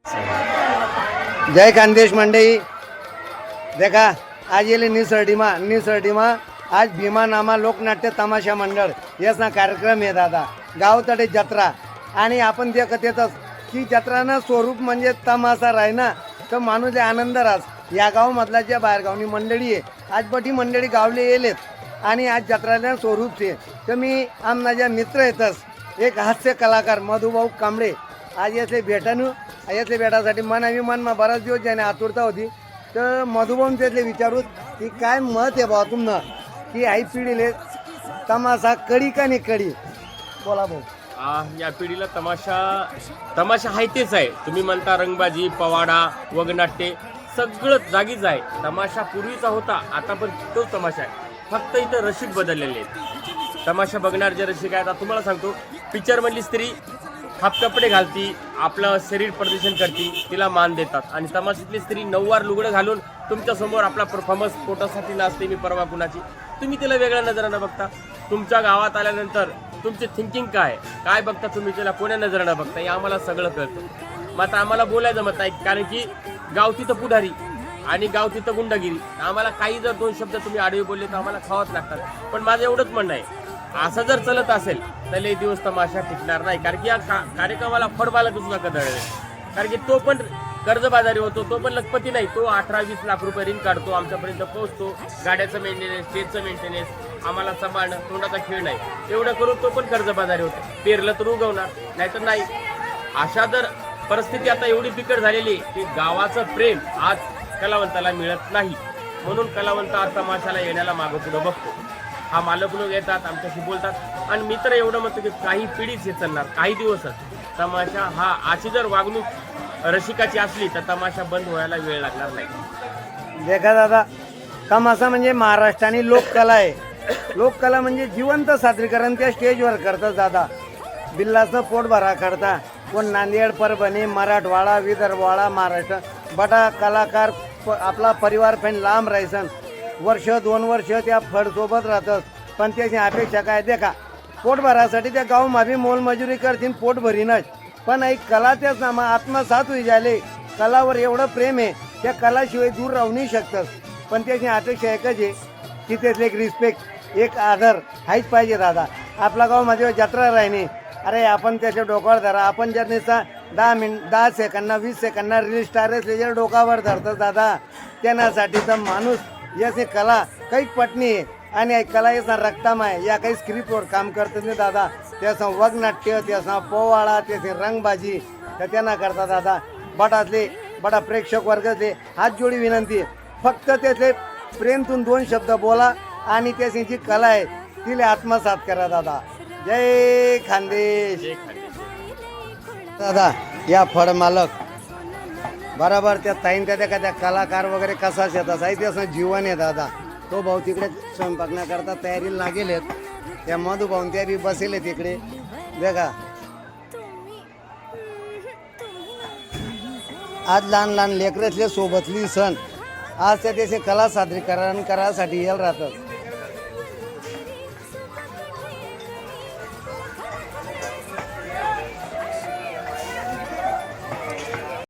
जय खानदेश मंडई देखा आज येले निसर्टीमा आज भीमानामा लोकनाट्य तमाशा मंडळ याचा कार्यक्रम आहे दादा गावतडे जत्रा आणि आपण देखत येतच की जत्रानं स्वरूप म्हणजे तमाशा राही ना तर माणूस आनंद रास या गावमधला ज्या बाहेरगावनी मंडळी आहे आज बठी मंडळी गावले येलेत आणि आज जत्राला स्वरूप आहे तर मी आमना ज्या मित्र येतच एक हास्य कलाकार मधुभाऊ कांबळे आज याचे भेटानू याचे भेटासाठी मनाभिमानमा बराच दिवस ज्याने आतुरता होती तर मधुभाऊन त्यातले विचारूत की काय मत आहे बा तुम्हाला की आई पिढीले तमाशा कडी का नाही कडी बोला भाऊ। या पिढीला तमाशा आहे तेच आहे। तुम्ही म्हणता रंगबाजी पवाडा वगनाट्य सगळं जागीच आहे। तमाशा पूर्वीचा होता आता पण तोच तमाशा आहे फक्त इथं रसिक बदललेले आहेत। तमाशा बघणार जे रसिक आहेत आता तुम्हाला सांगतो पिक्चर मधली स्त्री हाफ कपडे घालती आपलं शरीर प्रदर्शन करती तिला मान देतात आणि तमाशातली स्त्री नऊवार लुगडं घालून तुमच्या समोर आपला परफॉर्मन्स फोटोसाठी नाचते मी परवा कुणाची तुम्ही तिला वेगळ्या नजरानं बघता। तुमच्या गावात आल्यानंतर तुमचे थिंकिंग काय बघता तुम्ही तिला कोण्या नजरानं बघता हे आम्हाला सगळं कळतं। मग आता आम्हाला बोलायचं मत आहे कारण की गाव तिथं पुढारी आणि गाव तिथं गुंडागिरी आम्हाला काही जर दोन शब्द तुम्ही आडवे बोलले तर आम्हाला खावंच लागतात। पण माझं एवढंच म्हणणं आहे असं जर चलत असेल तर लई दिवस तमाशा टिकणार नाही कारण की या कार्यक्रमाला फळबालकच नका दळले कारण की तो पण कर्जबाजारी होतो तो पण लखपती नाही तो 18-20 लाख रुपये ऋण काढतो आमच्यापर्यंत पोहोचतो गाड्याचं मेंटेनन्स स्टेजचं मेंटेनन्स आम्हाला सांभाळणं तोंडाचा खेळ नाही एवढं करून तो पण कर्जबाजारी होतो पेरलं तर उगवणार नाहीतर नाही। अशा जर परिस्थिती आता एवढी बिकट झालेली की गावाचं प्रेम आज कलावंताला मिळत नाही म्हणून कलावंत आज तमाशाला येण्याला मागं पुढं बघतो। हा मालक लोक येतात आमच्याशी बोलतात आणि मी तर एवढं म्हणतो की काही पिढीच हे चालणार काही दिवसच तमाशा हा अशी जर वागणूक रसिकाची असली तर तमाशा बंद व्हायला वेळ लागणार नाही। देखा दादा तमाशा म्हणजे महाराष्ट्राने लोककला आहे लोककला म्हणजे जिवंत सादरीकरण त्या स्टेजवर करतात दादा बिल्लाचं पोट भरा करता कोण नांदेड परभणी मराठवाडा विदर्भवाडा महाराष्ट्र बटा कलाकार आपला परिवार पण लांब राहायचं वर्ष 2 वर्ष त्या फडसोबत राहतात पण त्याची अपेक्षा काय देखा पोट भरासाठी त्या गावमध्ये मोलमजुरी करतील पोट भरीनच पण एक कला त्याच नामा आत्मसात होई झाले कलावर एवढं प्रेम आहे त्या कलाशिवाय दूर राहू नाही शकतात पण त्याची अपेक्षा एकच आहे की त्यातले एक रिस्पेक्ट एक आदर हाच पाहिजे दादा। आपला गावमध्ये जत्रा राहिणे अरे आपण त्याच्या डोक्यावर धरा आपण जर निसा 10 सेकंदना 20 सेकंदना रील स्टार त्याच्या डोकावर धरतात दादा त्यासाठी तर माणूस याचे कला काही पटणी आहे आणि कला याचा रक्तम आहे या काही स्क्रिप्टवर काम करतात नाही दादा त्याचं वगनाट्य त्याचा पोवाडा त्याचे रंगबाजी तर त्यांना करता दादा बटा प्रेक्षक वर्गाचे हात जोडी विनंती फक्त त्याचे प्रेमतून 2 शब्द बोला आणि त्याची जी कला आहे तिला आत्मसात करा दादा। जय खानदेश दादा। या फळ मालक बरोबर त्या ताईन त्या कलाकार वगैरे कसा शेतात आहे त्याचं जीवन आहे दादा तो भाऊ तिकडे स्वयंपाकण्याकरता तयारीला लागेल त्या मधू भाऊन त्या बी बसेल तिकडे देखा आज लहान लेकरातल्या सोबतली सण आज त्या त्याचे कला सादरीकरण करायसाठी येल राहतात।